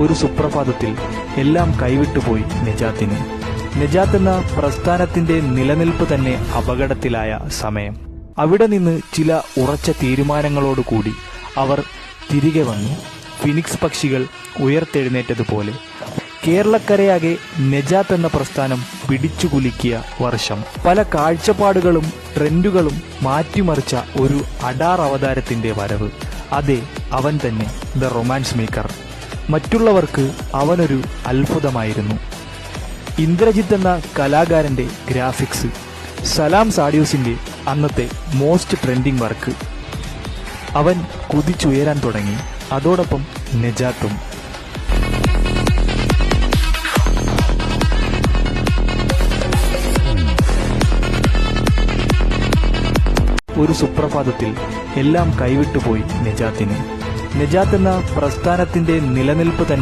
ഒരു സുപ്രഭാതത്തിൽ എല്ലാം കൈവിട്ടുപോയി നജാത്തിന്. നജാത്ത് എന്ന പ്രസ്ഥാനത്തിന്റെ നിലനിൽപ്പ് തന്നെ അപകടത്തിലായ സമയം. അവിടെ നിന്ന് ചില ഉറച്ച തീരുമാനങ്ങളോടുകൂടി അവർ തിരികെ വന്നു. ഫിനിക്സ് പക്ഷികൾ ഉയർത്തെഴുന്നേറ്റതുപോലെ കേരളക്കരയാകെ നജാത്ത് എന്ന പ്രസ്ഥാനം പിടിച്ചുകുലുക്കിയ വർഷം. പല കാഴ്ചപ്പാടുകളും ട്രെൻഡുകളും മാറ്റിമറിച്ച ഒരു അഡാർ അവതാരത്തിന്റെ വരവ്. അതെ, അവൻ തന്നെ, ദ റൊമാൻസ് മേക്കർ. മറ്റുള്ളവർക്ക് അവനൊരു അത്ഭുതമായിരുന്നു. ഇന്ദ്രജിത്ത് എന്ന കലാകാരന്റെ ഗ്രാഫിക്സ്, സലാം സാഡിയോസിന്റെ അന്നത്തെ മോസ്റ്റ് ട്രെൻഡിംഗ് വർക്ക്. അവൻ കുതിച്ചുയരാൻ തുടങ്ങി, അതോടൊപ്പം നജാത്തും. ഒരു സുപ്രഭാതത്തിൽ എല്ലാം കൈവിട്ടുപോയി നജാത്തിന്. നജാത്ത് എന്ന പ്രസ്ഥാനത്തിന്റെ നിലനിൽപ്പ് തന്നെ